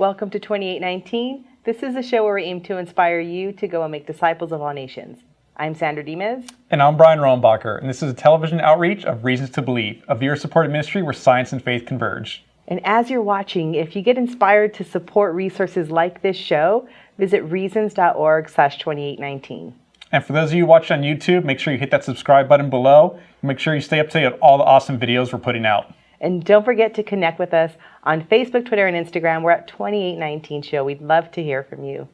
Welcome to 2819. This is a show where we aim to inspire you to go and make disciples of all nations. I'm Sandra Dimes. And I'm Brian Rohenbacher, and this is a television outreach of Reasons to Believe, a viewer-supported ministry where science and faith converge. And as you're watching, if you get inspired to support resources like this show, visit reasons.org/2819. And for those of you watching on YouTube, make sure you hit that subscribe button below. And make sure you stay up to date on all the awesome videos we're putting out. And don't forget to connect with us on Facebook, Twitter, and Instagram. We're at 2819 Show. We'd love to hear from you.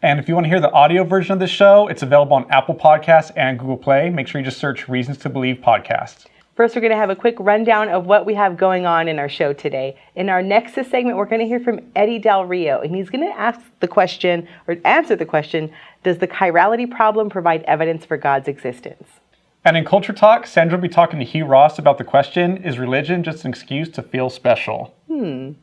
And if you want to hear the audio version of this show, it's available on Apple Podcasts and Google Play. Make sure you just search Reasons to Believe Podcast. First, we're going to have a quick rundown of what we have going on in our show today. In our Nexus segment, we're going to hear from Eddy del Rio, and he's going to ask the question, or answer the question, does the chirality problem provide evidence for God's existence? And in Culture Talk, Sandra will be talking to Hugh Ross about the question, is religion just an excuse to feel special? In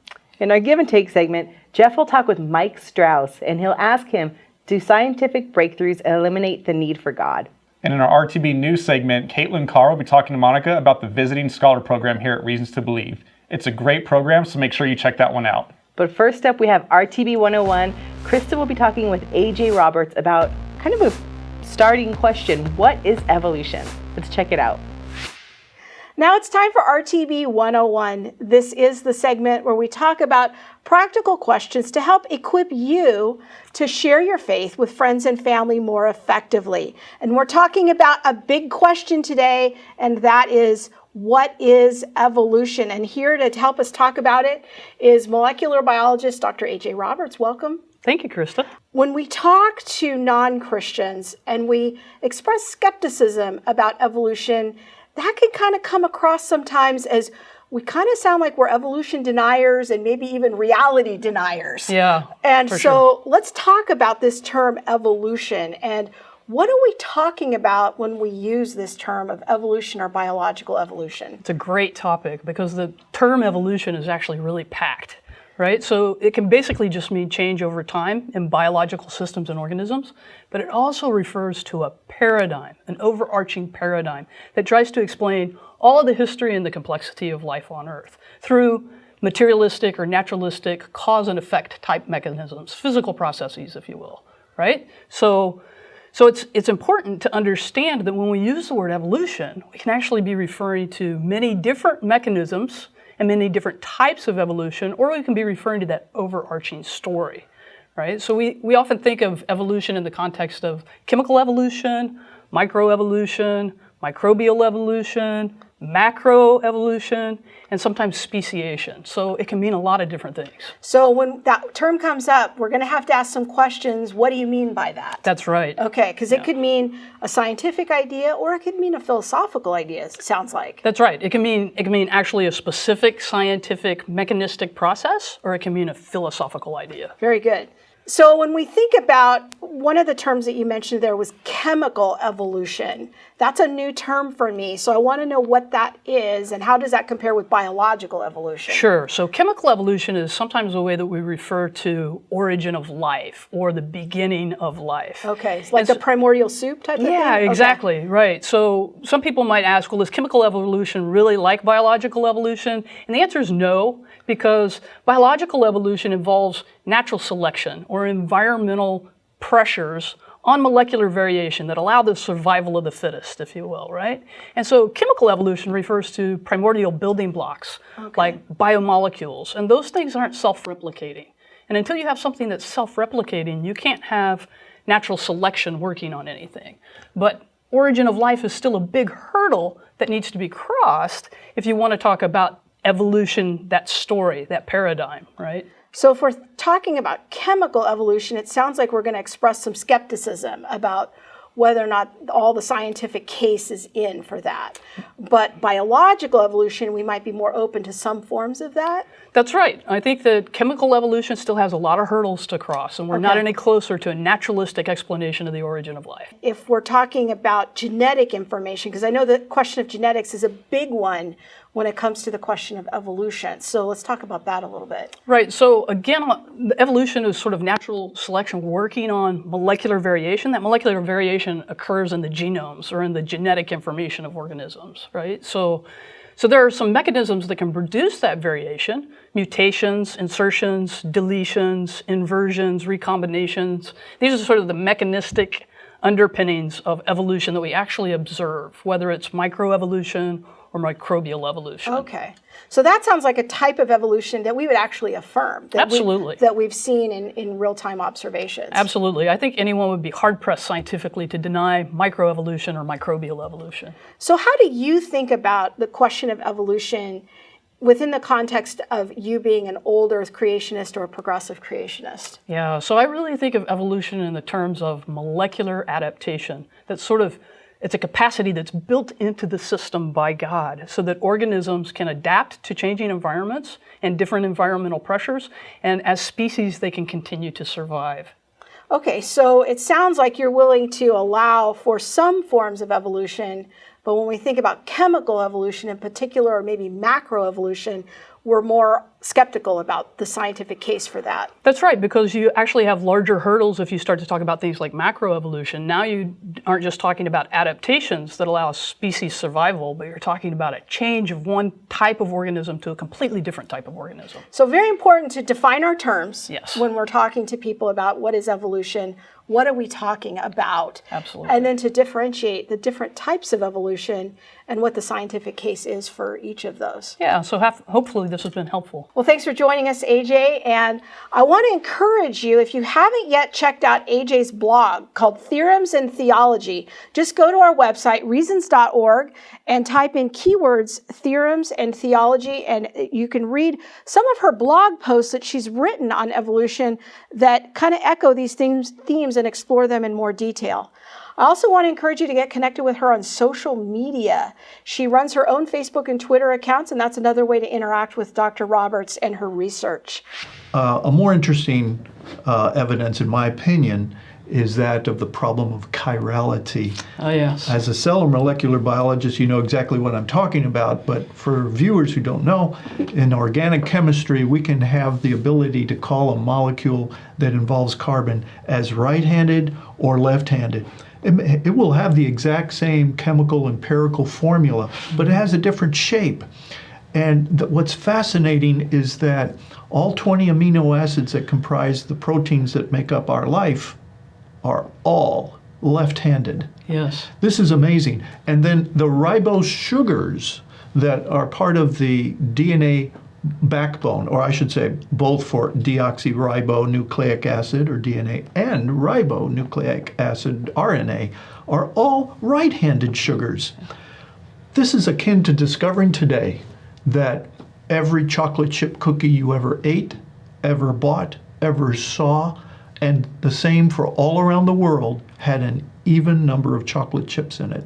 our Give and Take segment, Jeff will talk with Mike Strauss, and he'll ask him, do scientific breakthroughs eliminate the need for God? And in our RTB News segment, Caitlyn Carr will be talking to Monica about the Visiting Scholar program here at Reasons to Believe. It's a great program, so make sure you check that one out. But first up, we have RTB 101. Krista will be talking with AJ Roberts about kind of a starting question. What is evolution? Let's check it out. Now it's time for RTB 101. This is the segment where we talk about practical questions to help equip you to share your faith with friends and family more effectively. And we're talking about a big question today, and that is, what is evolution? And here to help us talk about it is molecular biologist Dr. AJ Roberts. Welcome. Thank you, Krista. When we talk to non-Christians and we express skepticism about evolution, that can kind of come across sometimes as we kind of sound like we're evolution deniers and maybe even reality deniers. Yeah. And so let's talk about this term evolution, and what are we talking about when we use this term of evolution or biological evolution? It's a great topic because the term evolution is actually really packed, right? So it can basically just mean change over time in biological systems and organisms, but it also refers to a paradigm, an overarching paradigm that tries to explain all of the history and the complexity of life on Earth through materialistic or naturalistic cause and effect type mechanisms, physical processes, if you will, right? So it's important to understand that when we use the word evolution, we can actually be referring to many different mechanisms and many different types of evolution, or we can be referring to that overarching story, right? So we often think of evolution in the context of chemical evolution, microevolution, microbial evolution, macroevolution, and sometimes speciation. So it can mean a lot of different things. So when that term comes up, we're going to have to ask some questions. What do you mean by that? That's right. Okay, because it could mean a scientific idea or it could mean a philosophical idea, it sounds like. That's right. It can mean actually a specific scientific mechanistic process, or it can mean a philosophical idea. Very good. So when we think about, one of the terms that you mentioned there was chemical evolution. That's a new term for me. So I want to know what that is and how does that compare with biological evolution? Sure. So chemical evolution is sometimes a way that we refer to origin of life or the beginning of life. Okay. It's like the primordial soup type of thing? Yeah, exactly. Okay. Right. So some people might ask, well, is chemical evolution really like biological evolution? And the answer is no, because biological evolution involves natural selection or environmental pressures on molecular variation that allow the survival of the fittest, if you will, right? And so chemical evolution refers to primordial building blocks, like biomolecules, and those things aren't self-replicating. And until you have something that's self-replicating, you can't have natural selection working on anything. But origin of life is still a big hurdle that needs to be crossed if you want to talk about evolution, that story, that paradigm, right? So if we're talking about chemical evolution, it sounds like we're going to express some skepticism about whether or not all the scientific case is in for that. But biological evolution, we might be more open to some forms of that. That's right. I think that chemical evolution still has a lot of hurdles to cross, and we're not any closer to a naturalistic explanation of the origin of life. If we're talking about genetic information, because I know the question of genetics is a big one when it comes to the question of evolution. So let's talk about that a little bit. Right. So again, evolution is sort of natural selection working on molecular variation. That molecular variation occurs in the genomes or in the genetic information of organisms, right? So So there are some mechanisms that can produce that variation: mutations, insertions, deletions, inversions, recombinations. These are sort of the mechanistic underpinnings of evolution that we actually observe, whether it's microevolution or microbial evolution. Okay. So that sounds like a type of evolution that we would actually affirm. Absolutely. That we've seen in real-time observations. Absolutely. I think anyone would be hard-pressed scientifically to deny microevolution or microbial evolution. So how do you think about the question of evolution within the context of you being an old Earth creationist or a progressive creationist? Yeah, so I really think of evolution in the terms of molecular adaptation. That's sort of, it's a capacity that's built into the system by God so that organisms can adapt to changing environments and different environmental pressures, and as species they can continue to survive. Okay, so it sounds like you're willing to allow for some forms of evolution, but when we think about chemical evolution in particular, or maybe macroevolution, we're more skeptical about the scientific case for that. That's right, because you actually have larger hurdles if you start to talk about things like macroevolution. Now you aren't just talking about adaptations that allow species survival, but you're talking about a change of one type of organism to a completely different type of organism. So very important to define our terms. Yes. When we're talking to people about what is evolution, what are we talking about? Absolutely. And then to differentiate the different types of evolution and what the scientific case is for each of those. Yeah, so hopefully this has been helpful. Well, thanks for joining us, AJ. And I want to encourage you, if you haven't yet checked out AJ's blog called Theorems and Theology, just go to our website, reasons.org, and type in keywords theorems and theology, and you can read some of her blog posts that she's written on evolution that kind of echo these themes and explore them in more detail. I also want to encourage you to get connected with her on social media. She runs her own Facebook and Twitter accounts, and that's another way to interact with Dr. Roberts and her research. A more interesting evidence, in my opinion, is that of the problem of chirality. Oh, yes. As a cell or molecular biologist, you know exactly what I'm talking about, but for viewers who don't know, in organic chemistry, we can have the ability to call a molecule that involves carbon as right-handed or left-handed. It will have the exact same chemical empirical formula, but it has a different shape. And what's fascinating is that all 20 amino acids that comprise the proteins that make up our life are all left-handed. Yes. This is amazing. And then the ribose sugars that are part of the DNA backbone, or I should say both for deoxyribonucleic acid or DNA and ribonucleic acid RNA, are all right-handed sugars. This is akin to discovering today that every chocolate chip cookie you ever ate, ever bought, ever saw, and the same for all around the world, had an even number of chocolate chips in it.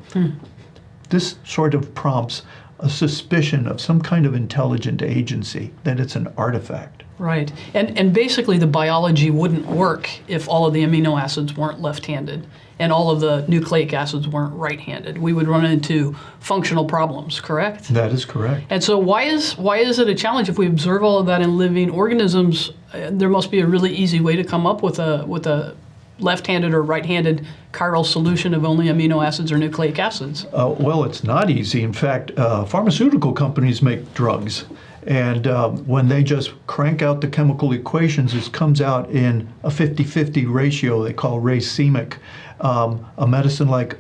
This sort of prompts a suspicion of some kind of intelligent agency, that it's an artifact. Right. And basically the biology wouldn't work if all of the amino acids weren't left-handed and all of the nucleic acids weren't right-handed. We would run into functional problems, correct? That is correct. And so why is it a challenge if we observe all of that in living organisms? There must be a really easy way to come up with a left-handed or right-handed chiral solution of only amino acids or nucleic acids. Well, it's not easy. In fact, pharmaceutical companies make drugs. And when they just crank out the chemical equations, it comes out in a 50-50 ratio they call racemic. A medicine like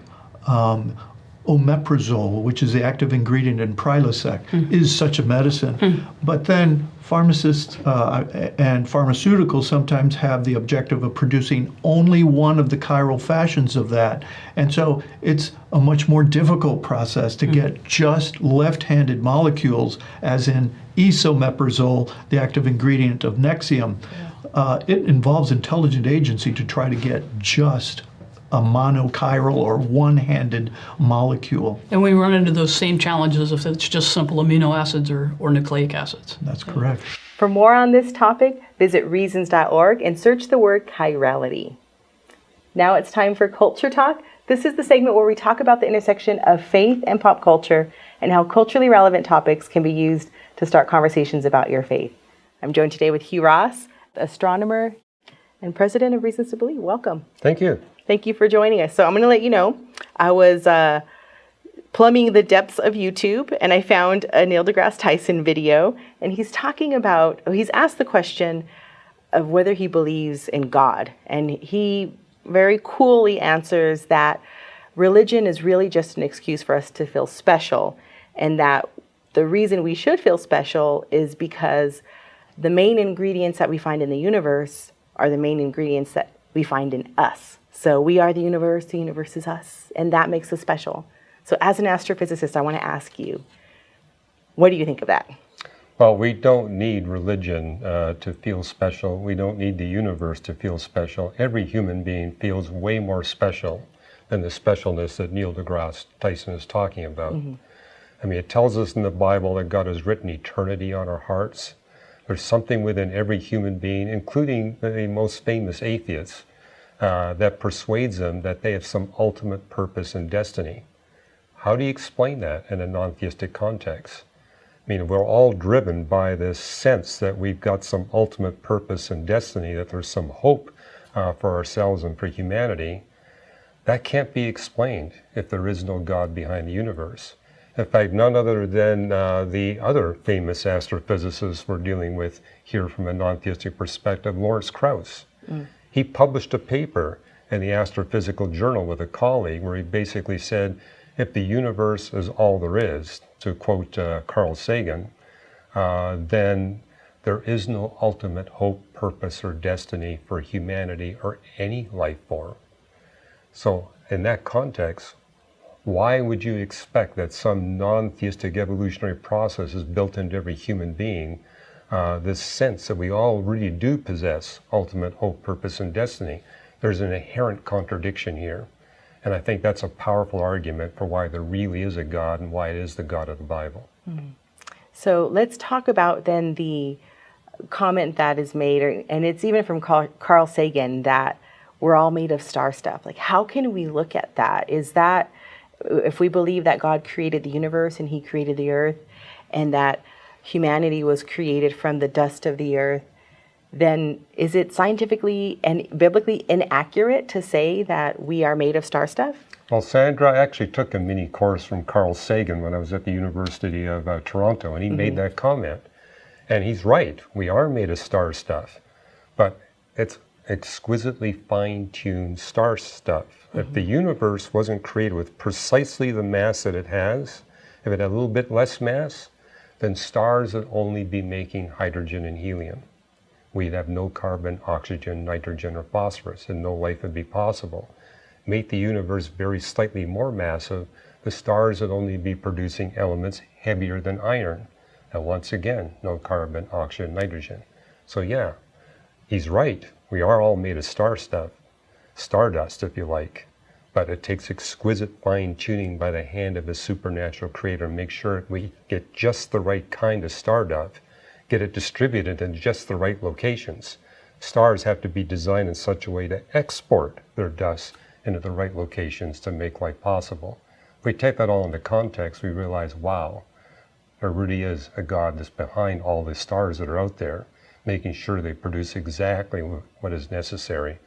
omeprazole, which is the active ingredient in Prilosec, is such a medicine. But then pharmacists and pharmaceuticals sometimes have the objective of producing only one of the chiral fashions of that. And so it's a much more difficult process to get just left-handed molecules, as in esomeprazole, the active ingredient of Nexium. It involves intelligent agency to try to get just a monochiral or one-handed molecule. And we run into those same challenges if it's just simple amino acids or nucleic acids. That's correct. For more on this topic, visit reasons.org and search the word chirality. Now it's time for Culture Talk. This is the segment where we talk about the intersection of faith and pop culture and how culturally relevant topics can be used to start conversations about your faith. I'm joined today with Hugh Ross, astronomer and president of Reasons to Believe. Welcome. Thank you. Thank you for joining us. So I'm going to let you know, I was plumbing the depths of YouTube, and I found a Neil deGrasse Tyson video, and he's asked the question of whether he believes in God, and he very coolly answers that religion is really just an excuse for us to feel special, and that the reason we should feel special is because the main ingredients that we find in the universe are the main ingredients that we find in us. So we are the universe is us, and that makes us special. So as an astrophysicist, I want to ask you, what do you think of that? Well, we don't need religion to feel special. We don't need the universe to feel special. Every human being feels way more special than the specialness that Neil deGrasse Tyson is talking about. I mean, it tells us in the Bible that God has written eternity on our hearts. There's something within every human being, including the most famous atheists, that persuades them that they have some ultimate purpose and destiny. How do you explain that in a non-theistic context? I mean, we're all driven by this sense that we've got some ultimate purpose and destiny, that there's some hope for ourselves and for humanity. That can't be explained if there is no God behind the universe. In fact, none other than the other famous astrophysicists we're dealing with here from a non-theistic perspective, Lawrence Krauss. He published a paper in the Astrophysical Journal with a colleague where he basically said, if the universe is all there is, to quote Carl Sagan, then there is no ultimate hope, purpose, or destiny for humanity or any life form. So in that context, why would you expect that some non-theistic evolutionary process is built into every human being, this sense that we all really do possess ultimate hope, purpose, and destiny? There's an inherent contradiction here. And I think that's a powerful argument for why there really is a God and why it is the God of the Bible. So let's talk about then the comment that is made, and it's even from Carl Sagan, that we're all made of star stuff. Like, how can we look at that? Is that, if we believe that God created the universe and he created the earth, and that humanity was created from the dust of the earth, then is it scientifically and biblically inaccurate to say that we are made of star stuff? Well, Sandra, I actually took a mini course from Carl Sagan when I was at the University of Toronto, and he made that comment. And he's right, we are made of star stuff, but it's exquisitely fine-tuned star stuff. If the universe wasn't created with precisely the mass that it has, if it had a little bit less mass, then stars would only be making hydrogen and helium. We'd have no carbon, oxygen, nitrogen, or phosphorus, and no life would be possible. Make the universe very slightly more massive, the stars would only be producing elements heavier than iron. And once again, no carbon, oxygen, nitrogen. So yeah, he's right. We are all made of star stuff, stardust if you like, but it takes exquisite fine tuning by the hand of a supernatural creator to make sure we get just the right kind of stardust, get it distributed in just the right locations. Stars have to be designed in such a way to export their dust into the right locations to make life possible. If we take that all into context, we realize, wow, there really is a God that's behind all the stars that are out there, making sure they produce exactly what is necessary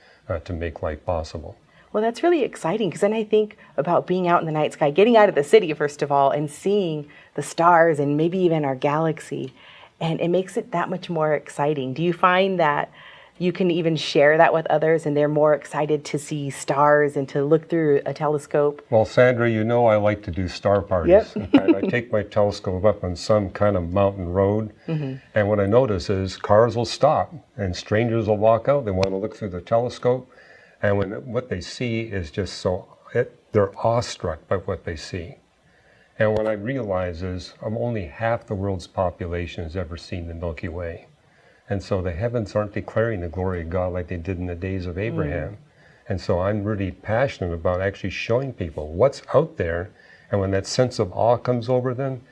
to make life possible. Well, that's really exciting, because then I think about being out in the night sky, getting out of the city, first of all, and seeing the stars and maybe even our galaxy. And it makes it that much more exciting. Do you find that you can even share that with others and they're more excited to see stars and to look through a telescope? Well, Sandra, you know I like to do star parties. Yep. In fact, I take my telescope up on some kind of mountain road, and what I notice is cars will stop and strangers will walk out. They want to look through the telescope, and what they see is just they're awestruck by what they see. And what I realize is only half the world's population has ever seen the Milky Way. And so the heavens aren't declaring the glory of God like they did in the days of Abraham. And so I'm really passionate about actually showing people what's out there. And when that sense of awe comes over them,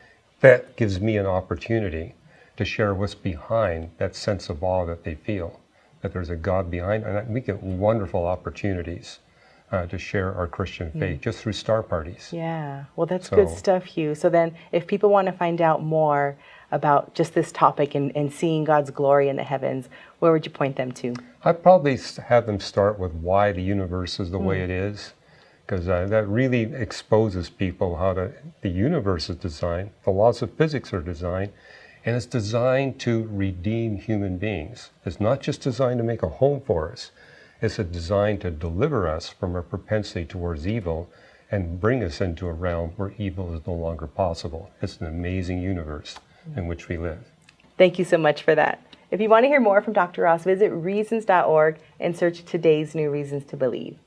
that gives me an opportunity to share what's behind that sense of awe that they feel, that there's a God behind. And we get wonderful opportunities to share our Christian faith just through star parties. Yeah, well, that's good stuff, Hugh. So then if people want to find out more about just this topic and seeing God's glory in the heavens, where would you point them to? I'd probably have them start with why the universe is the way it is. because that really exposes people how the universe is designed, the laws of physics are designed, and it's designed to redeem human beings. It's not just designed to make a home for us. It's designed to deliver us from our propensity towards evil and bring us into a realm where evil is no longer possible. It's an amazing universe in which we live. Thank you so much for that. If you want to hear more from Dr. Ross, visit reasons.org and search today's new reasons to believe.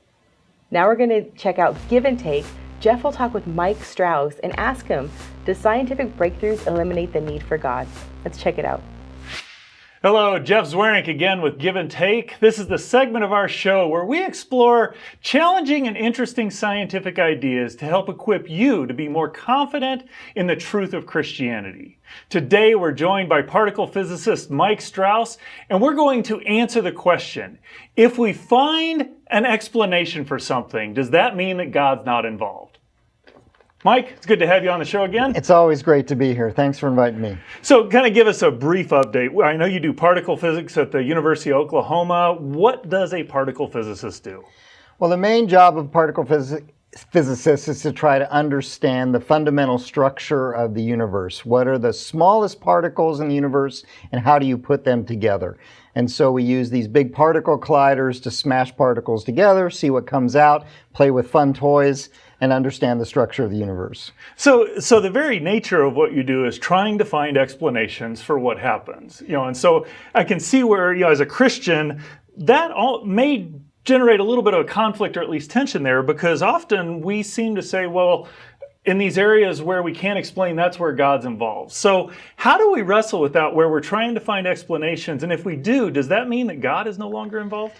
Now we're going to check out Give and Take. Jeff will talk with Mike Strauss and ask him, does scientific breakthroughs eliminate the need for God? Let's check it out. Hello, Jeff Zwerenk again with Give and Take. This is the segment of our show where we explore challenging and interesting scientific ideas to help equip you to be more confident in the truth of Christianity. Today we're joined by particle physicist Mike Strauss, and we're going to answer the question, if we find an explanation for something, does that mean that God's not involved? Mike, it's good to have you on the show again. It's always great to be here. Thanks for inviting me. So kind of give us a brief update. I know you do particle physics at the University of Oklahoma. What does a particle physicist do? Well, the main job of particle physicists is to try to understand the fundamental structure of the universe. What are the smallest particles in the universe, and how do you put them together? And so we use these big particle colliders to smash particles together, see what comes out, play with fun toys, and understand the structure of the universe. So the very nature of what you do is trying to find explanations for what happens. And so I can see where, as a Christian, that all may generate a little bit of a conflict or at least tension there, because often we seem to say, well, in these areas where we can't explain, that's where God's involved. So how do we wrestle with that, where we're trying to find explanations? And if we do, does that mean that God is no longer involved?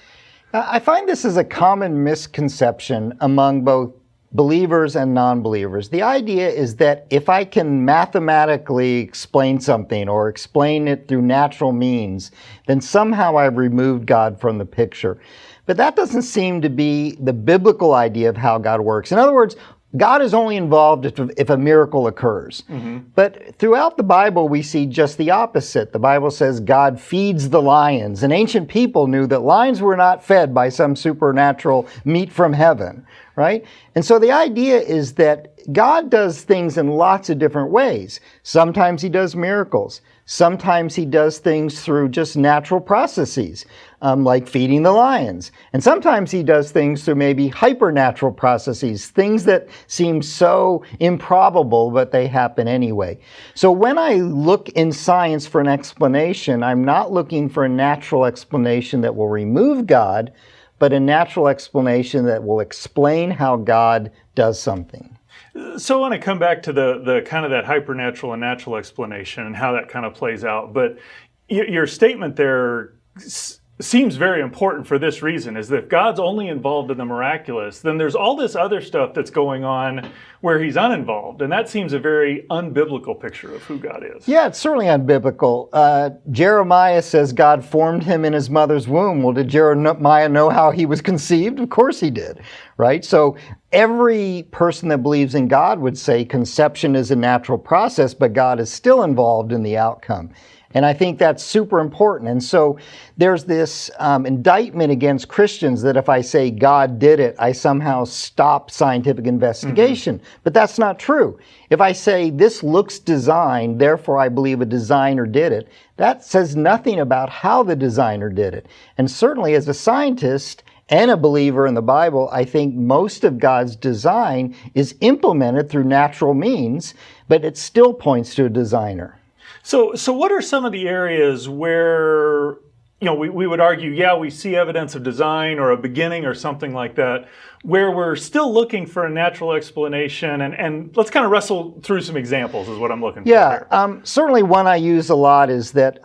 I find this is a common misconception among both believers and non-believers. The idea is that if I can mathematically explain something or explain it through natural means, then somehow I've removed God from the picture. But that doesn't seem to be the biblical idea of how God works. In other words, God is only involved if a miracle occurs. Mm-hmm. But throughout the Bible, we see just the opposite. The Bible says God feeds the lions, and ancient people knew that lions were not fed by some supernatural meat from heaven, right? And so the idea is that God does things in lots of different ways. Sometimes he does miracles. Sometimes he does things through just natural processes, like feeding the lions. And sometimes he does things through maybe hypernatural processes, things that seem so improbable, but they happen anyway. So when I look in science for an explanation, I'm not looking for a natural explanation that will remove God, but a natural explanation that will explain how God does something. So I want to come back to the kind of that hypernatural and natural explanation and how that kind of plays out. But your statement there seems very important for this reason, is that if God's only involved in the miraculous, then there's all this other stuff that's going on where he's uninvolved. And that seems a very unbiblical picture of who God is. Yeah, it's certainly unbiblical. Jeremiah says God formed him in his mother's womb. Well, did Jeremiah know how he was conceived? Of course he did, right? So every person that believes in God would say conception is a natural process, but God is still involved in the outcome. And I think that's super important. And so there's this indictment against Christians that if I say God did it, I somehow stop scientific investigation. Mm-hmm. But that's not true. If I say this looks designed, therefore I believe a designer did it, that says nothing about how the designer did it. And certainly as a scientist and a believer in the Bible, I think most of God's design is implemented through natural means, but it still points to a designer. So what are some of the areas where, we would argue, yeah, we see evidence of design or a beginning or something like that, where we're still looking for a natural explanation? And let's kind of wrestle through some examples is what I'm looking for here. Certainly one I use a lot is that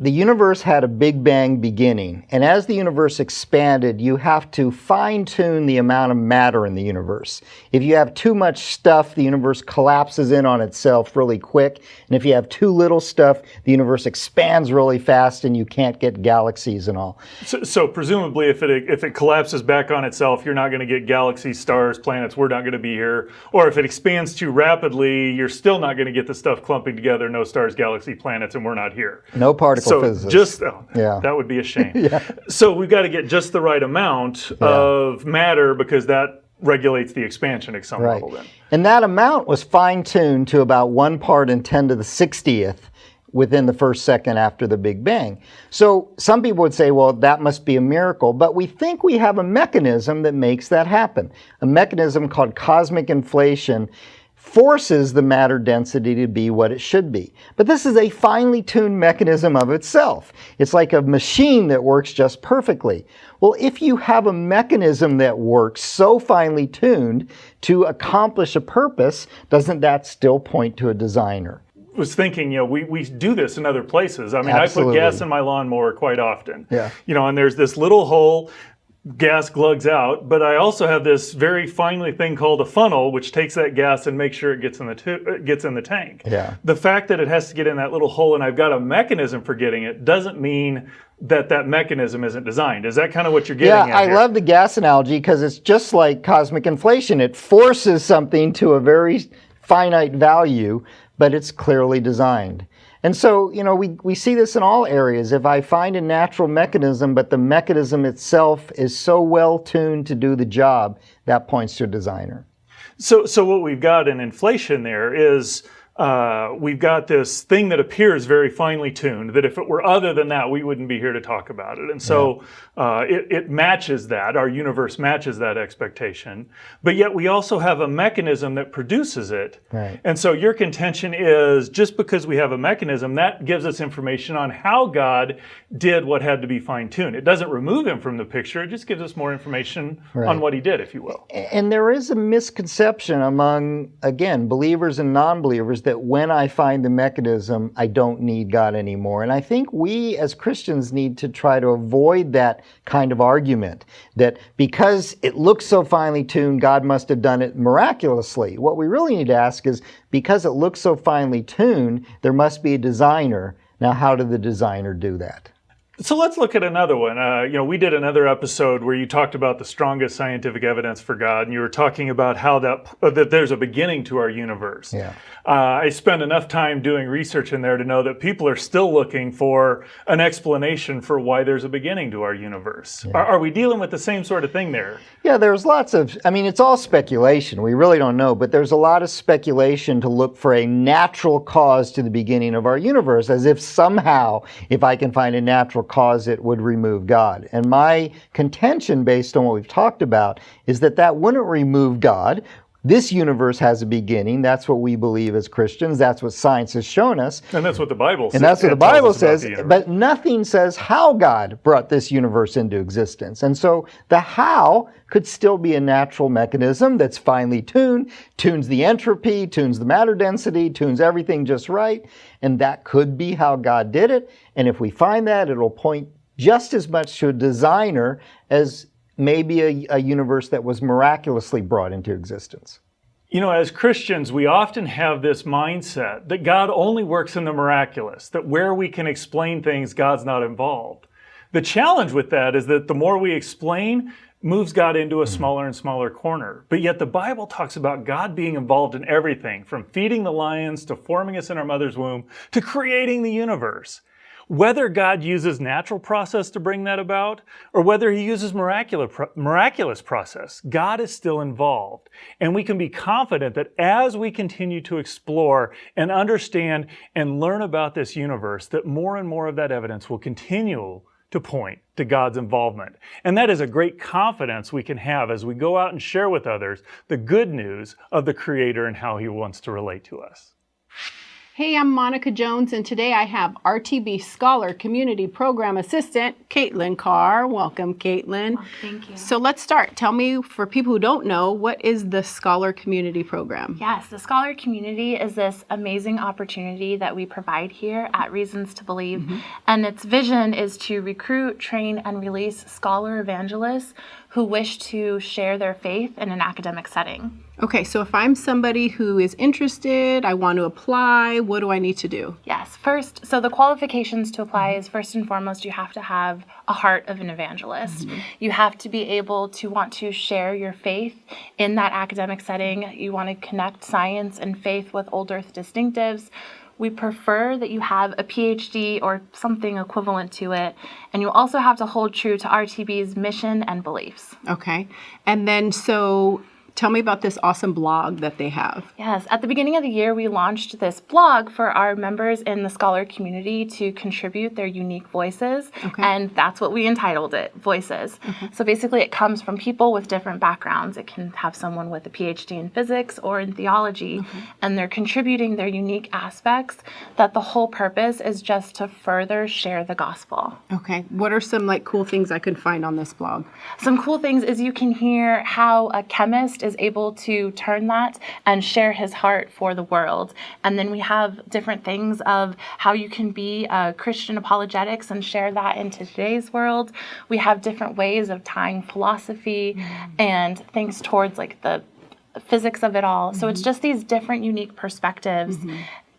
the universe had a Big Bang beginning, and as the universe expanded, you have to fine-tune the amount of matter in the universe. If you have too much stuff, the universe collapses in on itself really quick, and if you have too little stuff, the universe expands really fast and you can't get galaxies and all. So presumably if it collapses back on itself, you're not going to get galaxies, stars, planets, we're not going to be here. Or if it expands too rapidly, you're still not going to get the stuff clumping together, no stars, galaxy, planets, and we're not here. No particle physicists. That would be a shame. Yeah. So we've got to get just the right amount of matter, because that regulates the expansion at some level then. And that amount was fine-tuned to about 1 part in 10 to the 60th within the first second after the Big Bang. So some people would say, well, that must be a miracle, but we think we have a mechanism that makes that happen. A mechanism called cosmic inflation forces the matter density to be what it should be. But this is a finely tuned mechanism of itself. It's like a machine that works just perfectly. Well, if you have a mechanism that works so finely tuned to accomplish a purpose, doesn't that still point to a designer? Was thinking, we do this in other places. I mean, Absolutely. I put gas in my lawnmower quite often. Yeah. And there's this little hole, gas glugs out, but I also have this very finely thing called a funnel, which takes that gas and makes sure it gets in the tank. Yeah. The fact that it has to get in that little hole and I've got a mechanism for getting it doesn't mean that mechanism isn't designed. Is that kind of what you're getting at Yeah, I here? love the gas analogy because it's just like cosmic inflation. It forces something to a very finite value, but it's clearly designed. And so, we see this in all areas. If I find a natural mechanism, but the mechanism itself is so well tuned to do the job, that points to a designer. So what we've got in inflation there is we've got this thing that appears very finely tuned, that if it were other than that, we wouldn't be here to talk about it. And so it matches that. Our universe matches that expectation. But yet we also have a mechanism that produces it. Right. And so your contention is just because we have a mechanism, that gives us information on how God did what had to be fine-tuned. It doesn't remove him from the picture. It just gives us more information on what he did, if you will. And there is a misconception among, again, believers and non-believers that when I find the mechanism, I don't need God anymore. And I think we as Christians need to try to avoid that kind of argument, that because it looks so finely tuned, God must have done it miraculously. What we really need to ask is, because it looks so finely tuned, there must be a designer. Now, how did the designer do that? So let's look at another one. We did another episode where you talked about the strongest scientific evidence for God, and you were talking about how that there's a beginning to our universe. Yeah. I spent enough time doing research in there to know that people are still looking for an explanation for why there's a beginning to our universe. Yeah. Are we dealing with the same sort of thing there? Yeah, there's lots of, it's all speculation. We really don't know, but there's a lot of speculation to look for a natural cause to the beginning of our universe, as if somehow, if I can find a natural cause, it would remove God. And my contention, based on what we've talked about, is that wouldn't remove God. This universe has a beginning. That's what we believe as Christians. That's what science has shown us. And that's what the Bible says. And that's what the Bible says. But nothing says how God brought this universe into existence. And so the how could still be a natural mechanism that's finely tuned, tunes the entropy, tunes the matter density, tunes everything just right. And that could be how God did it. And if we find that, it'll point just as much to a designer as maybe a universe that was miraculously brought into existence. As Christians, we often have this mindset that God only works in the miraculous, that where we can explain things, God's not involved. The challenge with that is that the more we explain, moves God into a smaller and smaller corner. But yet the Bible talks about God being involved in everything, from feeding the lions to forming us in our mother's womb to creating the universe. Whether God uses natural process to bring that about, or whether he uses miraculous process, God is still involved. And we can be confident that as we continue to explore and understand and learn about this universe, that more and more of that evidence will continue to point to God's involvement. And that is a great confidence we can have as we go out and share with others the good news of the Creator and how he wants to relate to us. Hey, I'm Monica Jones, and today I have RTB Scholar Community Program Assistant, Caitlyn Carr. Welcome, Caitlyn. Oh, thank you. So let's start. Tell me, for people who don't know, what is the Scholar Community Program? Yes, the Scholar Community is this amazing opportunity that we provide here at Reasons to Believe. Mm-hmm. And its vision is to recruit, train, and release scholar evangelists who wish to share their faith in an academic setting. Okay, so if I'm somebody who is interested, I want to apply, what do I need to do? Yes, first, so the qualifications to apply is first and foremost, you have to have a heart of an evangelist. Mm-hmm. You have to be able to want to share your faith in that academic setting. You want to connect science and faith with old earth distinctives. We prefer that you have a PhD or something equivalent to it, and you also have to hold true to RTB's mission and beliefs. Okay. And then, so tell me about this awesome blog that they have. Yes, at the beginning of the year, we launched this blog for our members in the scholar community to contribute their unique voices, and that's what we entitled it, Voices. So basically, it comes from people with different backgrounds. It can have someone with a PhD in physics or in theology, and they're contributing their unique aspects, that the whole purpose is just to further share the gospel. Okay. What are some like cool things I could find on this blog? Some cool things is you can hear how a chemist is able to turn that and share his heart for the world. And then we have different things of how you can be Christian apologetics and share that into today's world. We have different ways of tying philosophy and things towards like the physics of it all. So it's just these different unique perspectives.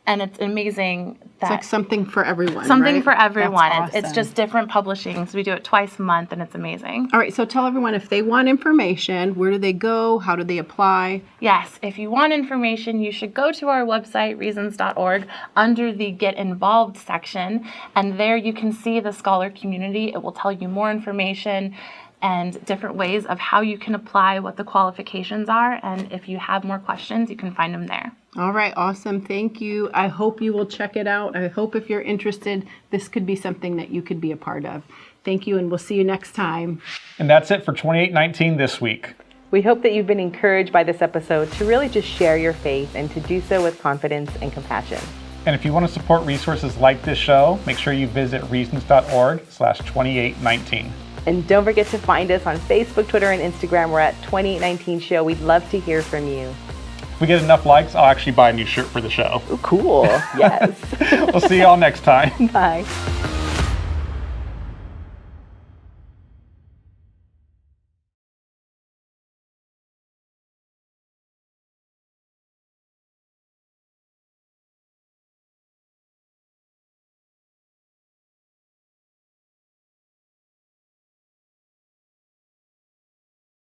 And it's amazing that It's like something for everyone. something right? for everyone. That's It's awesome. just different publishings. We do it twice a month, and it's amazing. All right, so tell everyone if they want information, where do they go? How do they apply? Yes, if you want information, you should go to our website, reasons.org, under the Get Involved section, and there you can see the scholar community. It will tell you more information and different ways of how you can apply, what the qualifications are, and if you have more questions, you can find them there. All right, awesome. Thank you. I hope you will check it out. I hope if you're interested, this could be something that you could be a part of. Thank you, and we'll see you next time. And that's it for 2819 this week. We hope that you've been encouraged by this episode to really just share your faith and to do so with confidence and compassion. And if you want to support resources like this show, make sure you visit reasons.org/2819. And don't forget to find us on Facebook, Twitter, and Instagram. We're at 2819 Show. We'd love to hear from you. If we get enough likes, I'll actually buy a new shirt for the show. Ooh, cool. Yes. We'll see y'all next time. Bye.